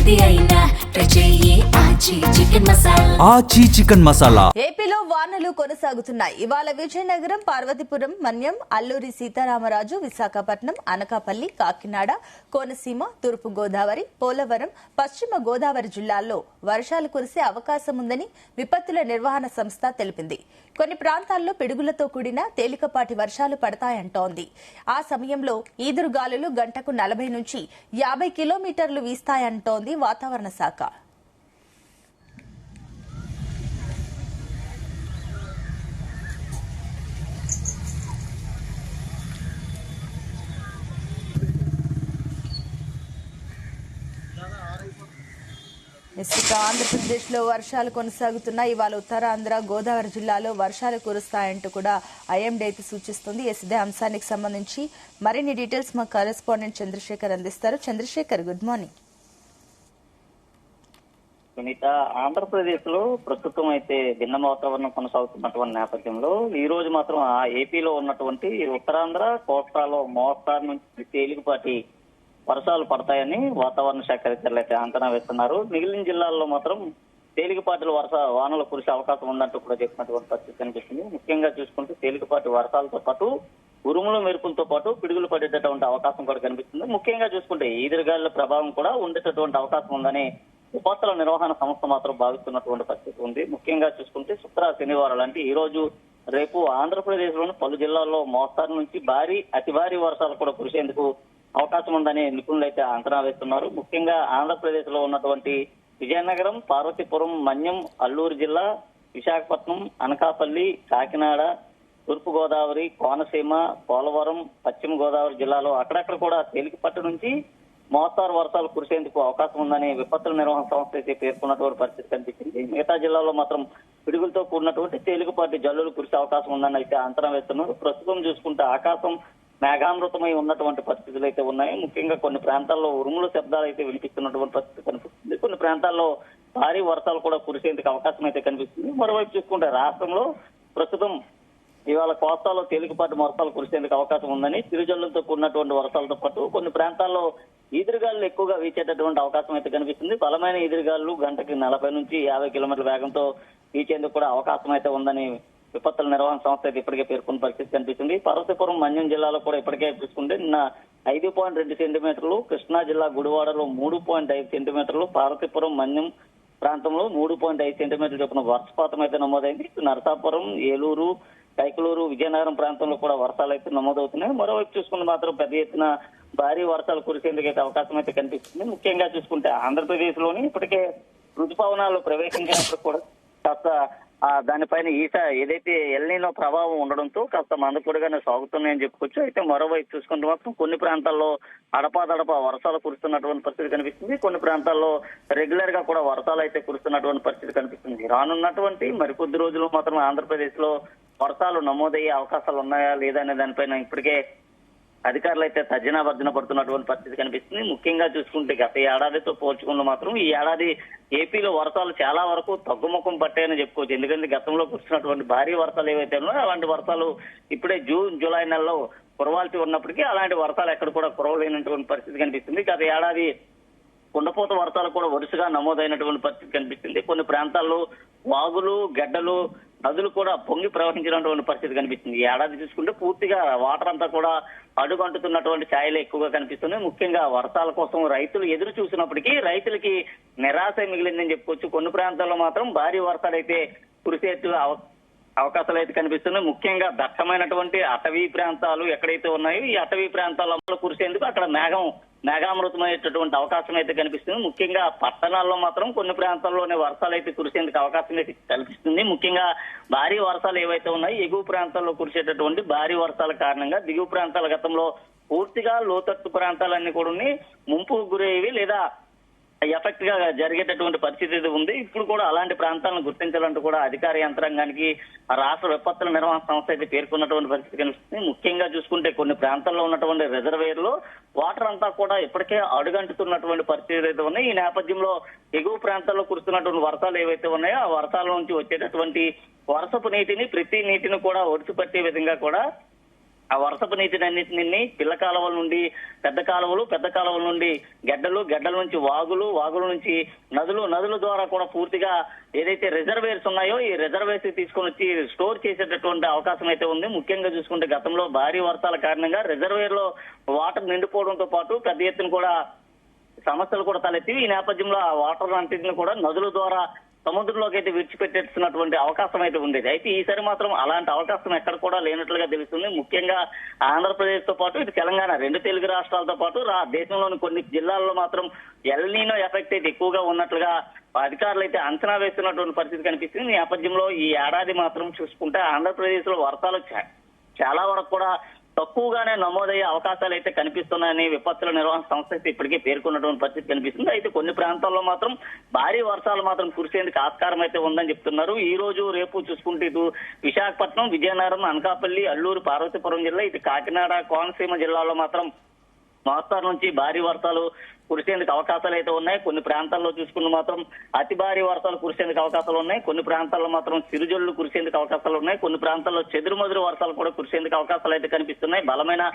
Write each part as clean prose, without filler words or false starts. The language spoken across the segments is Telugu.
ఏది అయినా ట్రై చెయ్యి ఆచి చికెన్ మసాలా. ఆచి చికెన్ మసాలా. ఏపీలో వానలు కొనసాగుతున్నాయి. ఇవాళ విజయనగరం, పార్వతీపురం, మన్యం, అల్లూరి సీతారామరాజు, విశాఖపట్నం, అనకాపల్లి, కాకినాడ, కోనసీమ, తూర్పు గోదావరి, పోలవరం, పశ్చిమ గోదావరి జిల్లాల్లో వర్షాలు కురిసే అవకాశం ఉందని విపత్తుల నిర్వహణ సంస్థ తెలిపింది. కొన్ని ప్రాంతాల్లో పిడుగులతో కూడిన తేలికపాటి వర్షాలు పడతాయంటోంది. ఆ సమయంలో ఈదురుగాలులు గంటకు 40 నుంచి 50 కిలోమీటర్లు వీస్తాయంటోంది వాతావరణ శాఖ. ఆంధ్రప్రదేశ్ లో వర్షాలు కొనసాగుతున్నాయి. ఇవాళ ఉత్తరాంధ్ర, గోదావరి జిల్లాలో వర్షాలు కురుస్తాయంటూ కూడా ఐఎండీ అయితే సూచిస్తుంది. ఇదే అంశానికి సంబంధించి మరిన్ని డీటెయిల్స్ మా కరెస్పాండెంట్ చంద్రశేఖర్ అందిస్తారు. Chandrashekar, good morning. సునీత, ఆంధ్రప్రదేశ్ లో ప్రస్తుతం అయితే భిన్న వాతావరణం కొనసాగుతున్నటువంటి నేపథ్యంలో ఈ రోజు మాత్రం ఏపీలో ఉన్నటువంటి ఉత్తరాంధ్ర, కోస్తాలో మోస్తారు నుంచి తేలికపాటి వర్షాలు పడతాయని వాతావరణ శాఖ అధికారులు అయితే అంచనా వేస్తున్నారు. మిగిలిన జిల్లాల్లో మాత్రం తేలికపాటి వానలు కురిసే అవకాశం ఉందంటూ కూడా చెప్పినటువంటి పరిస్థితి కనిపిస్తుంది. ముఖ్యంగా చూసుకుంటే తేలికపాటి వర్షాలతో పాటు ఉరుములు మెరుపులతో పాటు పిడుగులు పడేటటువంటి అవకాశం కూడా కనిపిస్తుంది. ముఖ్యంగా చూసుకుంటే ఈదురుగాలుల ప్రభావం కూడా ఉండేటటువంటి అవకాశం ఉందని విపత్తుల నిర్వహణ సంస్థ మాత్రం భావిస్తున్నటువంటి పరిస్థితి ఉంది. ముఖ్యంగా చూసుకుంటే శుక్ర, శనివారాలు అంటే ఈ రోజు, రేపు ఆంధ్రప్రదేశ్ లోని పలు జిల్లాల్లో మోస్తారు నుంచి అతి భారీ వర్షాలు కూడా కురిసేందుకు అవకాశం ఉందని నిపుణులు అయితే అంచనా వేస్తున్నారు. ముఖ్యంగా ఆంధ్రప్రదేశ్ లో ఉన్నటువంటి విజయనగరం, పార్వతీపురం, మన్యం, అల్లూరు జిల్లా, విశాఖపట్నం, అనకాపల్లి, కాకినాడ, తూర్పు గోదావరి, కోనసీమ, పోలవరం, పశ్చిమ గోదావరి జిల్లాలో అక్కడక్కడ కూడా తేలికపాటి నుంచి మోస్తారు వర్షాలు కురిసేందుకు అవకాశం ఉందని విపత్తుల నిర్వహణ సంస్థ అయితే పేర్కొన్నటువంటి పరిస్థితి కనిపించింది. మిగతా జిల్లాలో మాత్రం పిడుగులతో కూడినటువంటి తేలికపాటి జల్లులు కురిసే అవకాశం ఉందని అయితే అంచనా వేస్తున్నారు. ప్రస్తుతం చూసుకుంటే ఆకాశం మేఘామృతమై ఉన్నటువంటి పరిస్థితులు అయితే ఉన్నాయి. ముఖ్యంగా కొన్ని ప్రాంతాల్లో ఉరుముల శబ్దాలు అయితే వినిపిస్తున్నటువంటి పరిస్థితి కనిపిస్తుంది. కొన్ని ప్రాంతాల్లో భారీ వర్షాలు కూడా కురిసేందుకు అవకాశం అయితే కనిపిస్తుంది. మరోవైపు చూసుకుంటే రాష్ట్రంలో ప్రస్తుతం ఇవాళ కోస్తాలో తేలికపాటి వర్షాలు కురిసేందుకు అవకాశం ఉందని, చిరుజల్లులతో కూడినటువంటి వర్షాలతో పాటు కొన్ని ప్రాంతాల్లో ఈదురుగాలు ఎక్కువగా వీచేటటువంటి అవకాశం అయితే కనిపిస్తుంది. బలమైన ఈదురుగాలు గంటకి 40 నుంచి 50 కిలోమీటర్ల వేగంతో వీచేందుకు కూడా అవకాశం అయితే ఉందని విపత్తుల నిర్వహణ సంస్థ అయితే ఇప్పటికే పేర్కొన్న పరిస్థితి కనిపిస్తుంది. పార్వతీపురం, మన్యం జిల్లాలో కూడా ఇప్పటికే చూసుకుంటే నిన్న 5.2 సెంటీమీటర్లు, కృష్ణా జిల్లా గుడివాడలో 3.5 సెంటీమీటర్లు, పార్వతీపురం, మన్యం ప్రాంతంలో 3.5 సెంటీమీటర్లు చొప్పున వర్షపాతం అయితే నమోదైంది. నరసాపురం, ఏలూరు, కైకలూరు, విజయనగరం ప్రాంతంలో కూడా వర్షాలు అయితే నమోదవుతున్నాయి. మరోవైపు చూసుకుంటే మాత్రం పెద్ద ఎత్తున భారీ వర్షాలు కురిసేందుకు అయితే అవకాశం అయితే కనిపిస్తుంది. ముఖ్యంగా చూసుకుంటే ఆంధ్రప్రదేశ్ లోని ఇప్పటికే రుతుపవనాలు ప్రవేశించినప్పుడు కూడా కాస్త దానిపైన ఏదైతే ఎల్నినో ప్రభావం ఉండడంతో కాస్త మందకొడిగానే సాగుతున్నాయని చెప్పుకోవచ్చు. అయితే మరోవైపు చూసుకుంటే మాత్రం కొన్ని ప్రాంతాల్లో అడపాదడపా వర్షాలు కురుస్తున్నటువంటి పరిస్థితి కనిపిస్తుంది. కొన్ని ప్రాంతాల్లో రెగ్యులర్ గా కూడా వర్షాలు అయితే కురుస్తున్నటువంటి పరిస్థితి కనిపిస్తుంది. రానున్నటువంటి మరికొద్ది రోజులు మాత్రం ఆంధ్రప్రదేశ్ లో వర్షాలు నమోదయ్యే అవకాశాలు ఉన్నాయా లేదా అనే దానిపైన ఇప్పటికే అధికారులు అయితే తర్జన పడుతున్నటువంటి పరిస్థితి కనిపిస్తుంది. ముఖ్యంగా చూసుకుంటే గత ఏడాదితో పోల్చుకుంటూ మాత్రం ఈ ఏడాది ఏపీలో వర్షాలు చాలా వరకు తగ్గుముఖం పట్టాయని చెప్పుకోవచ్చు. ఎందుకంటే గతంలో కురిసినటువంటి భారీ వర్షాలు ఏవైతే ఉన్నాయో అలాంటి వర్షాలు ఇప్పుడే జూన్, జూలై నెలలో కురవాల్సి ఉన్నప్పటికీ అలాంటి వర్షాలు ఎక్కడ కూడా కురవలేనటువంటి పరిస్థితి కనిపిస్తుంది. గత ఏడాది కుండపోత వర్షాలు కూడా వరుసగా నమోదైనటువంటి పరిస్థితి కనిపిస్తుంది. కొన్ని ప్రాంతాల్లో వాగులు, గడ్డలు, నదులు కూడా పొంగి ప్రవహించినటువంటి పరిస్థితి కనిపిస్తుంది. ఈ ఏడాది చూసుకుంటే పూర్తిగా వాటర్ అంతా కూడా అడుగంటుతున్నటువంటి ఛాయలు ఎక్కువగా కనిపిస్తున్నాయి. ముఖ్యంగా వర్షాల కోసం రైతులు ఎదురు చూసినప్పటికీ రైతులకి నిరాశ మిగిలిందని చెప్పుకోవచ్చు. కొన్ని ప్రాంతాల్లో మాత్రం భారీ వర్షాలు అయితే కురిసేట్టుగా అవకాశాలు అయితే కనిపిస్తున్నాయి. ముఖ్యంగా దట్టమైనటువంటి అటవీ ప్రాంతాలు ఎక్కడైతే ఉన్నాయో ఈ అటవీ ప్రాంతాల్లో కురిసేందుకు అక్కడ మేఘామృతమయ్యేటటువంటి అవకాశం అయితే కనిపిస్తుంది. ముఖ్యంగా పట్టణాల్లో మాత్రం కొన్ని ప్రాంతాల్లోనే వర్షాలు అయితే కురిసేందుకు అవకాశం అయితే కనిపిస్తుంది. ముఖ్యంగా భారీ వర్షాలు ఏవైతే ఉన్నాయో ఎగువ ప్రాంతాల్లో కురిసేటటువంటి భారీ వర్షాల కారణంగా దిగువ ప్రాంతాల గతంలో పూర్తిగా లోతట్టు ప్రాంతాలన్నీ కూడా ముంపుకు గురయ్యేవి లేదా ఎఫెక్ట్ గా జరిగేటటువంటి పరిస్థితి ఉంది. ఇప్పుడు కూడా అలాంటి ప్రాంతాలను గుర్తించాలంటూ కూడా అధికార యంత్రాంగానికి రాష్ట్ర విపత్తుల నిర్వహణ సంస్థ అయితే పేర్కొన్నటువంటి పరిస్థితి కనిపిస్తుంది. ముఖ్యంగా చూసుకుంటే కొన్ని ప్రాంతాల్లో ఉన్నటువంటి రిజర్వేయర్లో వాటర్ అంతా కూడా ఇప్పటికే అడుగంటుతున్నటువంటి పరిస్థితి అయితే ఉన్నాయి. ఈ నేపథ్యంలో ఎగువ ప్రాంతాల్లో కురుస్తున్నటువంటి వర్షాలు ఏవైతే ఉన్నాయో ఆ వర్షాల నుంచి వచ్చేటటువంటి వర్షపు నీటిని, ప్రతి నీటిని కూడా ఒడిసిపట్టే విధంగా కూడా ఆ వర్షపు నీటినన్నింటినీ పిల్ల కాలువల నుండి పెద్ద కాలువలు, పెద్ద కాలువల నుండి గడ్డలు, గడ్డల నుంచి వాగులు, వాగుల నుంచి నదులు, నదుల ద్వారా కూడా పూర్తిగా ఏదైతే రిజర్వేర్స్ ఉన్నాయో ఈ రిజర్వేర్స్ తీసుకొని వచ్చి స్టోర్ చేసేటటువంటి అవకాశం అయితే ఉంది. ముఖ్యంగా చూసుకుంటే గతంలో భారీ వర్షాల కారణంగా రిజర్వేర్ లో వాటర్ నిండిపోవడంతో పాటు పెద్ద ఎత్తున కూడా సమస్యలు కూడా తలెత్తి ఈ నేపథ్యంలో ఆ వాటర్ అంటిని కూడా నదుల ద్వారా సముద్రంలోకి అయితే విడిచిపెట్టేస్తున్నటువంటి అవకాశం అయితే ఉండేది. అయితే ఈసారి మాత్రం అలాంటి అవకాశం ఎక్కడ కూడా లేనట్లుగా తెలుస్తుంది. ముఖ్యంగా ఆంధ్రప్రదేశ్ తో పాటు ఇటు తెలంగాణ, రెండు తెలుగు రాష్ట్రాలతో పాటు దేశంలోని కొన్ని జిల్లాల్లో మాత్రం ఎల్నీనో ఎఫెక్ట్ అయితే ఎక్కువగా ఉన్నట్లుగా అధికారులు అయితే అంచనా వేస్తున్నటువంటి పరిస్థితి కనిపిస్తుంది. ఈ నేపథ్యంలో ఈ ఏడాది మాత్రం చూసుకుంటే ఆంధ్రప్రదేశ్ లో వర్షాలు చాలా వరకు కూడా తక్కువగానే నమోదయ్యే అవకాశాలు అయితే కనిపిస్తున్నాయని విపత్తుల నిర్వహణ సంస్థ అయితే ఇప్పటికే పేర్కొన్నటువంటి పరిస్థితి కనిపిస్తుంది. అయితే కొన్ని ప్రాంతాల్లో మాత్రం భారీ వర్షాలు మాత్రం కురిసేందుకు ఆస్కారం అయితే ఉందని చెప్తున్నారు. ఈ రోజు రేపు చూసుకుంటే ఇటు విశాఖపట్నం, విజయనగరం, అనకాపల్లి, అల్లూరు, పార్వతీపురం జిల్లా, ఇటు కాకినాడ, కోనసీమ జిల్లాలో మాత్రం మోస్తరు నుంచి భారీ వర్షాలు కురిసేందుకు అవకాశాలు అయితే ఉన్నాయి. కొన్ని ప్రాంతాల్లో చూసుకుని మాత్రం అతి భారీ వర్షాలు కురిసేందుకు అవకాశాలు ఉన్నాయి. కొన్ని ప్రాంతాల్లో మాత్రం చిరుజల్లు కురిసేందుకు అవకాశాలు ఉన్నాయి. కొన్ని ప్రాంతాల్లో చెదురుమదురు వర్షాలు కూడా కురిసేందుకు అవకాశాలు అయితే కనిపిస్తున్నాయి. బలమైన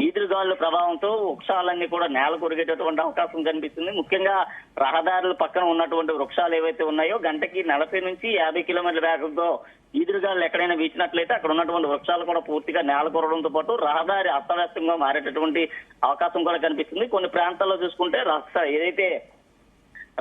ఈదురుగాలుల ప్రభావంతో వృక్షాలన్నీ కూడా నేల కొరిగేటటువంటి అవకాశం కనిపిస్తుంది. ముఖ్యంగా రహదారుల పక్కన ఉన్నటువంటి వృక్షాలు ఏవైతే ఉన్నాయో గంటకి 40 నుంచి 50 కిలోమీటర్ల వేగంతో ఈదురుగాలు ఎక్కడైనా వీచినట్లయితే అక్కడ ఉన్నటువంటి వృక్షాలు కూడా పూర్తిగా నేల కొరడంతో పాటు రహదారి అస్తవ్యస్తంగా మారేటటువంటి అవకాశం కూడా కనిపిస్తుంది. కొన్ని ప్రాంతాల్లో చూసుకుంటే ఏదైతే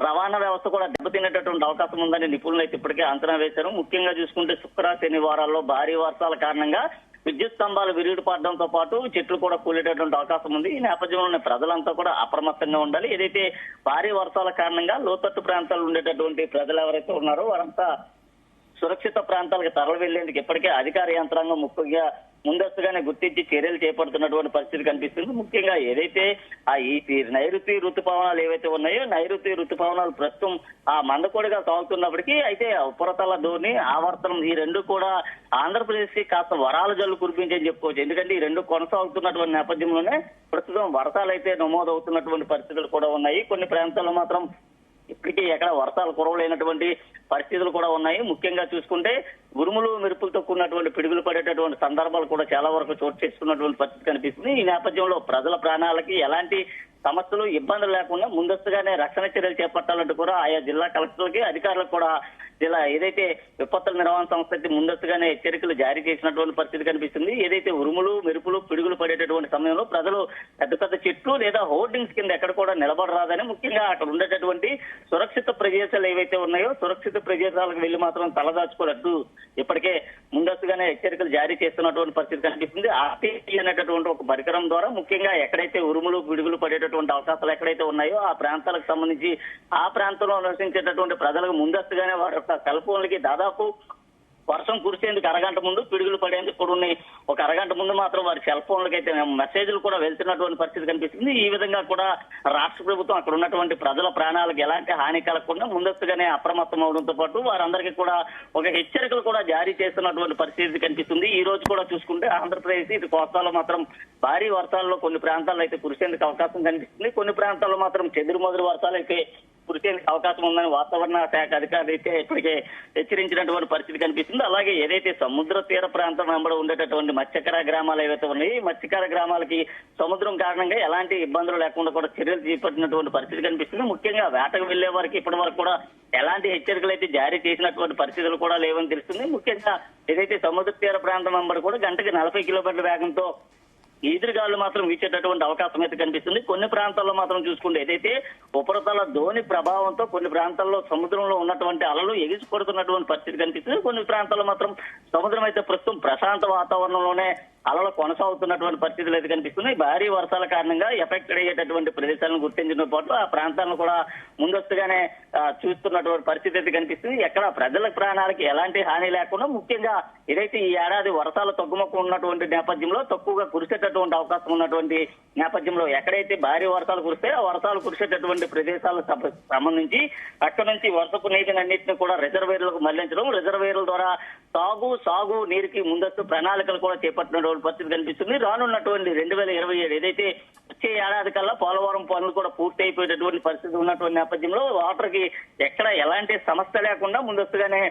రవాణా వ్యవస్థ కూడా దెబ్బతినేటటువంటి అవకాశం ఉందని నిపుణులు అయితే ఇప్పటికే అంచనా వేశారు. ముఖ్యంగా చూసుకుంటే శుక్ర, శనివారాల్లో భారీ వర్షాల కారణంగా విద్యుత్ స్తంభాలు విరిగిపడడంతో పాటు చెట్లు కూడా కూలేటటువంటి అవకాశం ఉంది. ఈ నేపథ్యంలోనే ప్రజలంతా కూడా అప్రమత్తంగా ఉండాలి. ఏదైతే భారీ వర్షాల కారణంగా లోతట్టు ప్రాంతాల్లో ఉండేటటువంటి ప్రజలు ఎవరైతే ఉన్నారో వారంతా సురక్షిత ప్రాంతాలకు తరలి వెళ్లేందుకు ఇప్పటికే అధికార యంత్రాంగం ముఖ్యంగా ముందస్తుగానే గుర్తించి చర్యలు చేపడుతున్నటువంటి పరిస్థితి కనిపిస్తుంది. ముఖ్యంగా ఏదైతే ఈ నైరుతి ఋతుపవనాలు ఏవైతే ఉన్నాయో నైరుతి ఋతుపవనాలు ప్రస్తుతం ఆ మందకొడిగా సాగుతున్నప్పటికీ అయితే ఉపరితల ధోని, ఆవర్తనం ఈ రెండు కూడా ఆంధ్రప్రదేశ్ కి కాస్త వరాల జల్లు కురిపించని చెప్పుకోవచ్చు. ఎందుకంటే ఈ రెండు కొనసాగుతున్నటువంటి నేపథ్యంలోనే ప్రస్తుతం వర్షాలు అయితే నమోదవుతున్నటువంటి పరిస్థితులు కూడా ఉన్నాయి. కొన్ని ప్రాంతాల్లో మాత్రం ఇప్పటికీ ఎక్కడ వర్షాలు కురవలేనటువంటి పరిస్థితులు కూడా ఉన్నాయి. ముఖ్యంగా చూసుకుంటే ఉరుములు, మెరుపులతో కూడినటువంటి పిడుగులు పడేటటువంటి సందర్భాలు కూడా చాలా వరకు చోటు చేసుకున్నటువంటి పరిస్థితి కనిపిస్తుంది. ఈ నేపథ్యంలో ప్రజల ప్రాణాలకి ఎలాంటి సమస్యలు, ఇబ్బందులు లేకుండా ముందస్తుగానే రక్షణ చర్యలు చేపట్టాలంటూ కూడా ఆయా జిల్లా కలెక్టర్లకి, అధికారులకు కూడా జిల్లా ఏదైతే విపత్తుల నిర్వహణ సంస్థ ముందస్తుగానే హెచ్చరికలు జారీ చేసినటువంటి పరిస్థితి కనిపిస్తుంది. ఏదైతే ఉరుములు, మెరుపులు, పిడుగులు పడేటటువంటి సమయంలో ప్రజలు పెద్ద పెద్ద చెట్లు లేదా హోర్డింగ్స్ కింద ఎక్కడ కూడా నిలబడరాదని, ముఖ్యంగా అక్కడ ఉండేటటువంటి సురక్షిత ప్రదేశాలు ఏవైతే ఉన్నాయో సురక్షిత ప్రదేశాలకు వెళ్లి మాత్రం తలదాచుకోనట్టు ఇప్పటికే ముందస్తుగానే హెచ్చరికలు జారీ చేస్తున్నటువంటి పరిస్థితి కనిపిస్తుంది. ఆర్టీసీ అనేటటువంటి ఒక పరికరం ద్వారా ముఖ్యంగా ఎక్కడైతే ఉరుములు, పిడుగులు పడేటటువంటి అవకాశాలు ఎక్కడైతే ఉన్నాయో ఆ ప్రాంతాలకు సంబంధించి ఆ ప్రాంతంలో నివసించేటటువంటి ప్రజలకు ముందస్తుగానే వారి యొక్క సెల్ ఫోన్లకి దాదాపు వర్షం కురిసేందుకు అరగంట ముందు, పిడుగులు పడేందుకు కూడా ఒక అరగంట ముందు మాత్రం వారి సెల్ ఫోన్లకి అయితే మెసేజ్లు కూడా వెళ్తున్నటువంటి పరిస్థితి కనిపిస్తుంది. ఈ విధంగా కూడా రాష్ట్ర ప్రభుత్వం అక్కడ ఉన్నటువంటి ప్రజల ప్రాణాలకు ఎలాంటి హాని కలగకుండా ముందస్తుగానే అప్రమత్తం అవడంతో పాటు వారందరికీ కూడా ఒక హెచ్చరికలు కూడా జారీ చేస్తున్నటువంటి పరిస్థితి కనిపిస్తుంది. ఈ రోజు కూడా చూసుకుంటే ఆంధ్రప్రదేశ్ ఇటు కోస్తాలో మాత్రం భారీ వర్షాల్లో కొన్ని ప్రాంతాల్లో అయితే కురిసేందుకు అవకాశం కనిపిస్తుంది. కొన్ని ప్రాంతాల్లో మాత్రం చెదురుమదురు వర్షాలు అయితే కురిసేందుకు అవకాశం ఉందని వాతావరణ శాఖ అధికారులు అయితే ఇప్పటికే హెచ్చరించినటువంటి పరిస్థితి కనిపిస్తుంది. అలాగే ఏదైతే సముద్ర తీర ప్రాంతం వెంబడి ఉండేటటువంటి మత్స్యకార గ్రామాలు ఏవైతే ఉన్నాయి, మత్స్యకార గ్రామాలకి సముద్రం కారణంగా ఎలాంటి ఇబ్బందులు లేకుండా కూడా చర్యలు చేపట్టినటువంటి పరిస్థితి కనిపిస్తుంది. ముఖ్యంగా వేటకు వెళ్లే వారికి ఇప్పటి వరకు కూడా ఎలాంటి హెచ్చరికలు అయితే జారీ చేసినటువంటి పరిస్థితులు కూడా లేవని తెలుస్తుంది. ముఖ్యంగా ఏదైతే సముద్ర తీర ప్రాంతం వెంబడి కూడా గంటకి 40 కిలోమీటర్ల వేగంతో ఈదురుగాలు మాత్రం వీచేటటువంటి అవకాశం అయితే కనిపిస్తుంది. కొన్ని ప్రాంతాల్లో మాత్రం చూసుకుంటే ఏదైతే ఉపరితల ధోని ప్రభావంతో కొన్ని ప్రాంతాల్లో సముద్రంలో ఉన్నటువంటి అలలు ఎగిసి కొడుతున్నటువంటి పరిస్థితి కనిపిస్తుంది. కొన్ని ప్రాంతాల్లో మాత్రం సముద్రం అయితే ప్రస్తుతం ప్రశాంత వాతావరణంలోనే అలలు కొనసాగుతున్నటువంటి పరిస్థితులు అయితే కనిపిస్తున్నాయి. భారీ వర్షాల కారణంగా ఎఫెక్టెడ్ అయ్యేటటువంటి ప్రదేశాలను గుర్తించిన పాటు ఆ ప్రాంతాలను కూడా ముందస్తుగానే చూస్తున్నటువంటి పరిస్థితి అయితే కనిపిస్తుంది. ఎక్కడ ప్రజల ప్రాణాలకి ఎలాంటి హాని లేకుండా ముఖ్యంగా ఏదైతే ఈ ఏడాది వర్షాలు తగ్గుముఖం ఉన్నటువంటి నేపథ్యంలో తక్కువగా కురిసేటటువంటి అవకాశం ఉన్నటువంటి నేపథ్యంలో ఎక్కడైతే భారీ వర్షాలు కురిస్తే ఆ వర్షాలు కురిసేటటువంటి ప్రదేశాలకు సంబంధించి అక్కడ నుంచి వర్షపు నీటిని అన్నింటినీ కూడా రిజర్వేర్లకు మళ్లించడం, రిజర్వేర్ల ద్వారా సాగు నీరుకి ముందస్తు ప్రణాళికలు కూడా చేపట్టినటువంటి పరిస్థితి కనిపిస్తుంది. రానున్నటువంటి 2027 ఏదైతే వచ్చే ఏడాది కల్లా పోలవరం పనులు కూడా పూర్తి అయిపోయేటటువంటి పరిస్థితి ఉన్నటువంటి నేపథ్యంలో వాటర్ కి ఎక్కడ ఎలాంటి సమస్య లేకుండా ముందస్తుగానే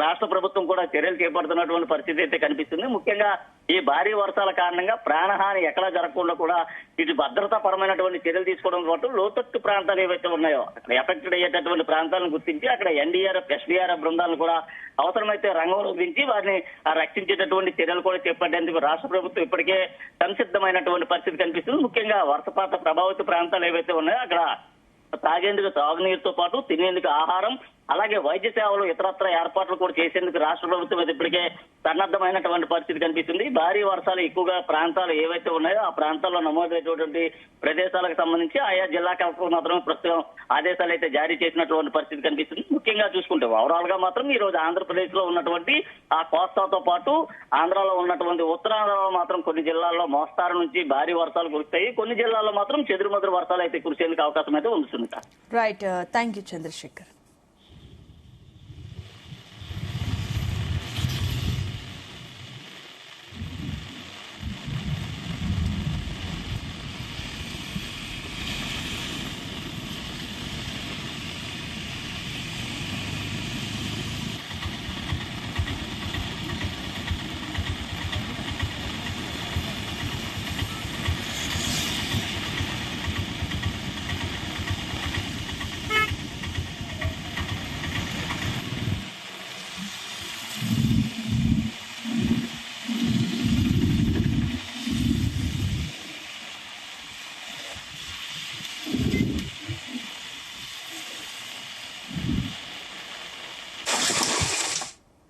రాష్ట్ర ప్రభుత్వం కూడా చర్యలు చేపడుతున్నటువంటి పరిస్థితి అయితే కనిపిస్తుంది. ముఖ్యంగా ఈ భారీ వర్షాల కారణంగా ప్రాణహాని ఎక్కడా జరగకుండా కూడా ఇటు భద్రతా పరమైనటువంటి చర్యలు తీసుకోవడం పాటు లోతట్టు ప్రాంతాలు ఏవైతే ఉన్నాయో అక్కడ ఎఫెక్టెడ్ అయ్యేటటువంటి ప్రాంతాలను గుర్తించి అక్కడ ఎన్డీఆర్ఎఫ్ ఎస్డీఆర్ఎఫ్ బృందాలను కూడా అవసరమైతే రంగంలో దించి వారిని రక్షించేటటువంటి చర్యలు కూడా చేపట్టేందుకు రాష్ట్ర ప్రభుత్వం ఇప్పటికే సంసిద్ధమైనటువంటి పరిస్థితి కనిపిస్తుంది. ముఖ్యంగా వర్షపాత ప్రభావిత ప్రాంతాలు ఏవైతే ఉన్నాయో అక్కడ తాగేందుకు తాగునీరుతో పాటు తినేందుకు ఆహారం, అలాగే వైద్య సేవలు ఇతరత్ర ఏర్పాట్లు కూడా చేసేందుకు రాష్ట్ర ప్రభుత్వం ఇప్పటికే సన్నద్ధమైనటువంటి పరిస్థితి కనిపిస్తుంది. భారీ వర్షాలు ఎక్కువగా ప్రాంతాలు ఏవైతే ఉన్నాయో ఆ ప్రాంతాల్లో నమోదైనటువంటి ప్రదేశాలకు సంబంధించి ఆయా జిల్లా కలెక్టర్లు మాత్రం ప్రస్తుతం ఆదేశాలు అయితే జారీ చేసినటువంటి పరిస్థితి కనిపిస్తుంది. ముఖ్యంగా చూసుకుంటే ఓవరాల్ గా మాత్రం ఈ రోజు ఆంధ్రప్రదేశ్ లో ఉన్నటువంటి ఆ కోస్తాతో పాటు ఆంధ్రాలో ఉన్నటువంటి ఉత్తరాంధ్రలో మాత్రం కొన్ని జిల్లాల్లో మోస్తారు నుంచి భారీ వర్షాలు కురుస్తాయి, కొన్ని జిల్లాల్లో మాత్రం చెదురుమదురు వర్షాలు అయితే కురిసేందుకు అవకాశం అయితే ఉంటుంది. Right, thank you Chandrasekhar.